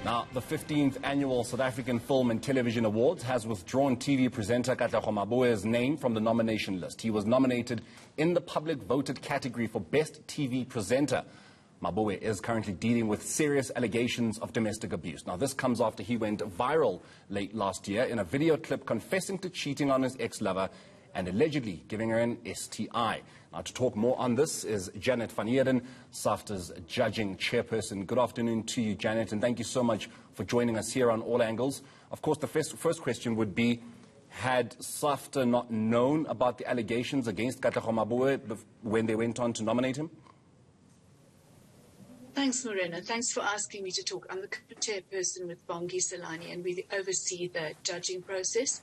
Now, the 15th Annual South African Film and Television Awards has withdrawn TV presenter Katlego Maboe's name from the nomination list. He was nominated in the public voted category for Best TV Presenter. Maboe is currently dealing with serious allegations of domestic abuse. Now, this comes after he went viral late last year in a video clip confessing to cheating on his ex-lover and allegedly giving her an STI. Now, to talk more on this is Janet van Eeden, Saftas judging chairperson. Good afternoon to you, Janet, and thank you so much for joining us here on All Angles. Of course, the first question would be, had SAFTA not known about the allegations against Katlego Maboe when they went on to nominate him? Thanks, Morena. Thanks for asking me to talk. I'm the chairperson with Bongi Salani, and we oversee the judging process.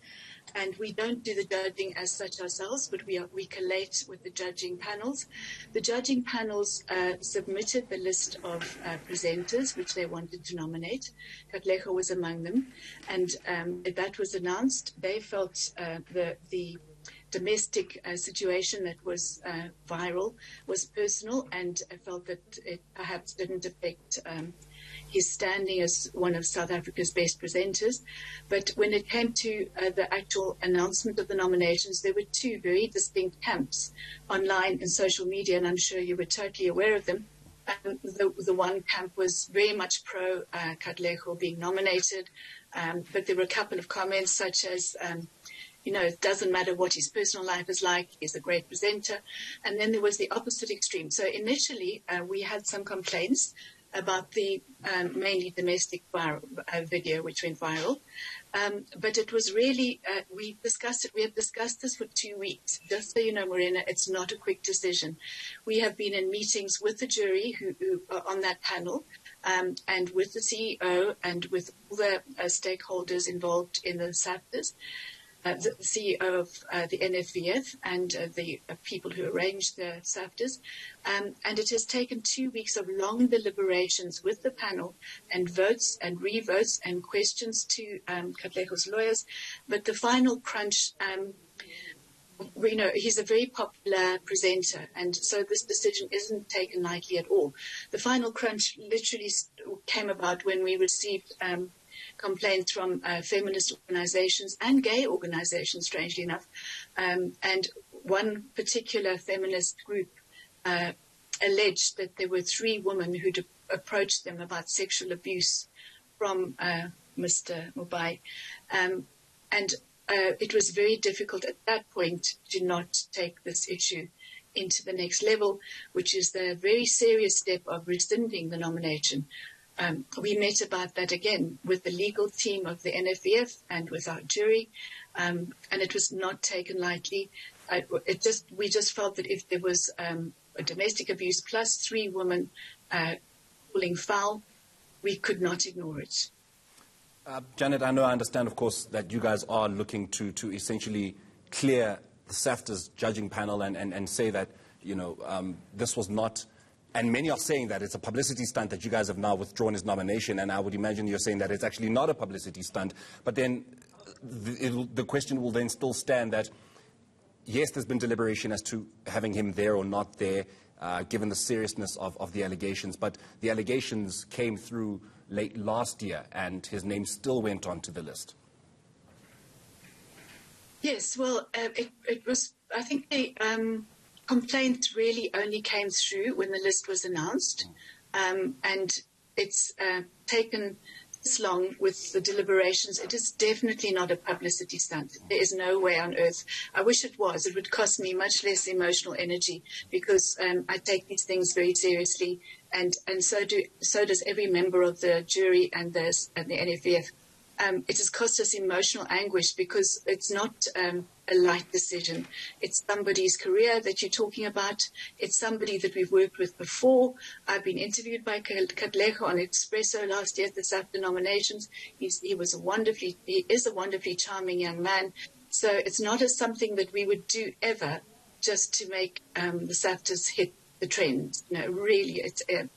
And we don't do the judging as such ourselves, but we collate with the judging panels. The judging panels submitted the list of presenters which they wanted to nominate. Katlego was among them, and that was announced. They felt the domestic situation that was viral was personal, and felt that it perhaps didn't affect his standing as one of South Africa's best presenters. But when it came to the actual announcement of the nominations, there were two very distinct camps online and social media, and I'm sure you were totally aware of them. The one camp was very much pro Katlego being nominated, but there were a couple of comments such as, you know, it doesn't matter what his personal life is like, he's a great presenter. And then there was the opposite extreme. So initially, we had some complaints about the mainly domestic video which went viral. But it was really, we have discussed this for 2 weeks. Just so you know, Morena, it's not a quick decision. We have been in meetings with the jury who are on that panel, and with the CEO and with all the stakeholders involved in the Saftas. The CEO of the NFVF and the people who arranged the SAFTAs. And it has taken 2 weeks of long deliberations with the panel and votes and re-votes and questions to Katlego's lawyers. But the final crunch, you know, he's a very popular presenter, and so this decision isn't taken lightly at all. The final crunch literally came about when we received complaints from feminist organizations and gay organizations, strangely enough. And one particular feminist group alleged that there were 3 women who'd approached them about sexual abuse from Mr. Maboe. And it was very difficult at that point to not take this issue into the next level, which is the very serious step of rescinding the nomination. We met about that again with the legal team of the NFVF and with our jury, and it was not taken lightly. We just felt that if there was a domestic abuse plus 3 women falling foul, we could not ignore it. Janet, I understand, of course, that you guys are looking to essentially clear the SAFTA's judging panel and say that, you know, this was not. And many are saying that it's a publicity stunt that you guys have now withdrawn his nomination, and I would imagine you're saying that it's actually not a publicity stunt. But then the question will then still stand that, yes, there's been deliberation as to having him there or not there, given the seriousness of the allegations. But the allegations came through late last year, and his name still went onto the list. Yes, well, it was, I think the complaint really only came through when the list was announced, and it's taken this long with the deliberations. It is definitely not a publicity stunt. There is no way on earth. I wish it was. It would cost me much less emotional energy, because I take these things very seriously, and so does every member of the jury and the NFVF. It has cost us emotional anguish, because it's not a light decision. It's somebody's career that you're talking about. It's somebody that we've worked with before. I've been interviewed by Katlego on Expresso last year at the SAFTA nominations. He is a wonderfully charming young man. So it's not something that we would do ever just to make the SAFTAs hit the trend. No, really,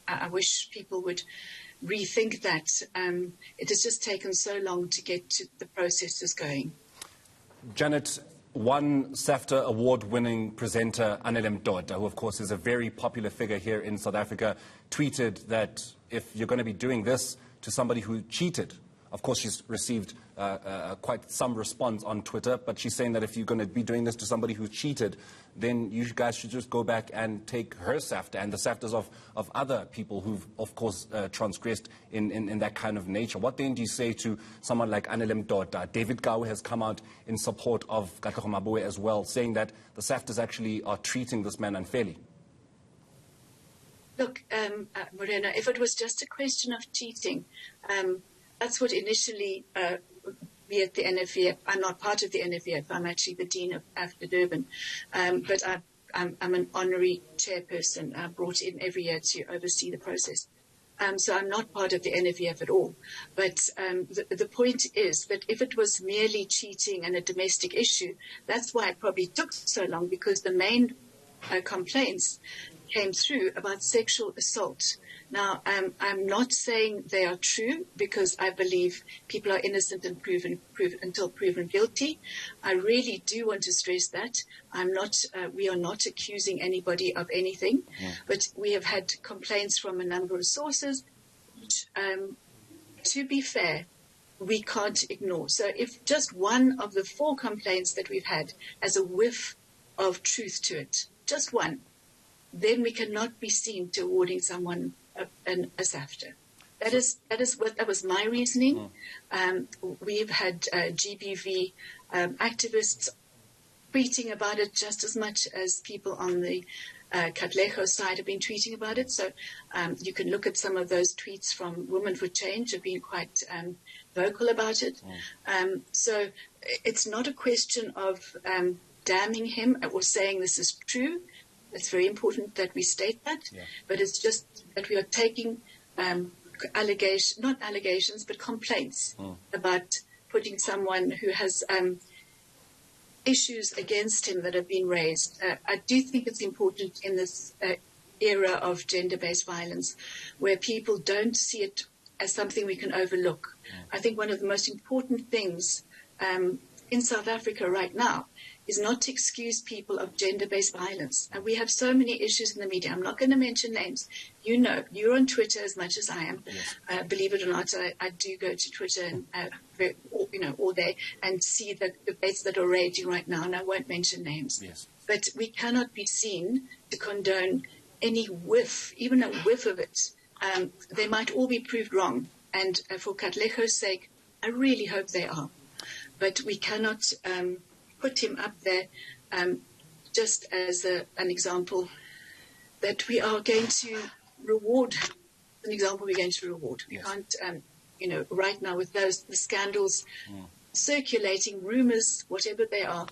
I wish people would rethink that. It has just taken so long to get to the processes going. Janet, one SAFTA award-winning presenter, Anele Mdoda, who of course is a very popular figure here in South Africa, tweeted that if you're going to be doing this, to somebody who cheated. Of course, she's received quite some response on Twitter, but she's saying that if you're going to be doing this to somebody who cheated, then you guys should just go back and take her SAFTA and the SAFTAs of other people who've, of course, transgressed in that kind of nature. What then do you say to someone like Anele Mdoda? David Gawe has come out in support of Katlego Maboe as well, saying that the SAFTAs actually are treating this man unfairly. Look, Morena, if it was just a question of cheating, that's what initially we at the NFVF, I'm not part of the NFVF, I'm actually the Dean of AFTA Durban, but I'm an honorary chairperson brought in every year to oversee the process. So I'm not part of the NFVF at all. But the point is that if it was merely cheating and a domestic issue, that's why it probably took so long, because the main complaints came through about sexual assault. Now, I'm not saying they are true, because I believe people are innocent and until proven guilty. I really do want to stress that. We are not accusing anybody of anything, but we have had complaints from a number of sources, which, to be fair, we can't ignore. So if just one of the 4 complaints that we've had has a whiff of truth to it, just one, then we cannot be seen to awarding someone a SAFTA. That was my reasoning. We've had GBV activists tweeting about it just as much as people on the Katlego side have been tweeting about it. So you can look at some of those tweets from Women for Change have been quite vocal about it. So it's not a question of damning him or saying this is true. It's very important that we state that, but it's just that we are taking not allegations, but complaints about putting someone who has issues against him that have been raised. I do think it's important in this era of gender-based violence where people don't see it as something we can overlook. I think one of the most important things in South Africa right now is not to excuse people of gender-based violence. And we have so many issues in the media. I'm not going to mention names. You know, you're on Twitter as much as I am. Yes. Believe it or not, I do go to Twitter and, all day and see the debates that are raging right now, and I won't mention names. Yes. But we cannot be seen to condone any whiff, even a whiff of it. They might all be proved wrong. And for Katlego's sake, I really hope they are. But we cannot put him up there just as an example that we are going to reward. An example we're going to reward. We can't, right now with the scandals circulating, rumors, whatever they are,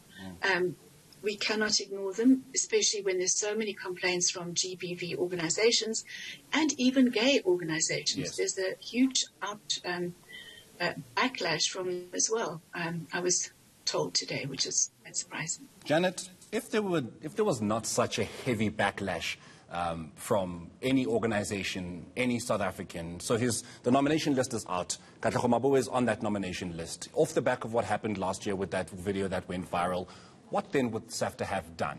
we cannot ignore them, especially when there's so many complaints from GBV organizations and even gay organizations. Yes. There's a huge backlash from them as well. I was told today, which is quite surprising. Janet, if there was not such a heavy backlash from any organization, any South African, so the nomination list is out. Katlego Maboe is on that nomination list. Off the back of what happened last year with that video that went viral, what then would SAFTA have done?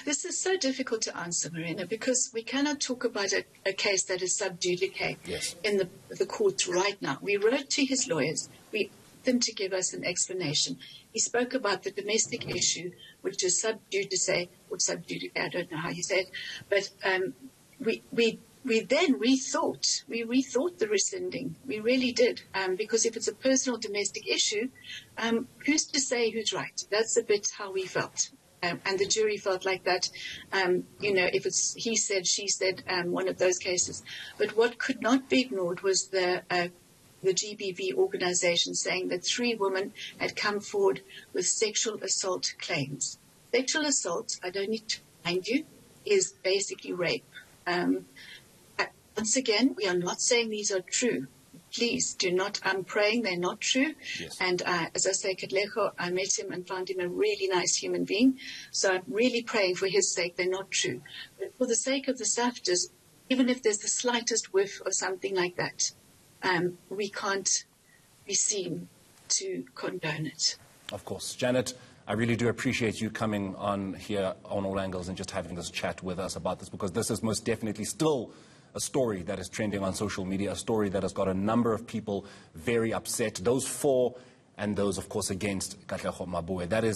This is so difficult to answer, Morena, because we cannot talk about a case that is sub judice in the courts right now. We wrote to his lawyers. We asked them to give us an explanation. He spoke about the domestic issue, which is sub judice, or sub judice, I don't know how you say it, but we then rethought. We rethought the rescinding. We really did, because if it's a personal domestic issue, who's to say who's right? That's a bit how we felt. And the jury felt like that, if it's he said, she said, one of those cases. But what could not be ignored was the GBV organization saying that 3 women had come forward with sexual assault claims. Sexual assault, I don't need to remind you, is basically rape. Once again, we are not saying these are true. Please do not, I'm praying they're not true. Yes. And as I say, Katlego, I met him and found him a really nice human being. So I'm really praying for his sake they're not true. But for the sake of the SAFTAs, even if there's the slightest whiff or something like that, we can't be seen to condone it. Of course. Janet, I really do appreciate you coming on here on All Angles and just having this chat with us about this, because this is most definitely still a story that is trending on social media, a story that has got a number of people very upset, those for and those, of course, against Katlego Maboe. That is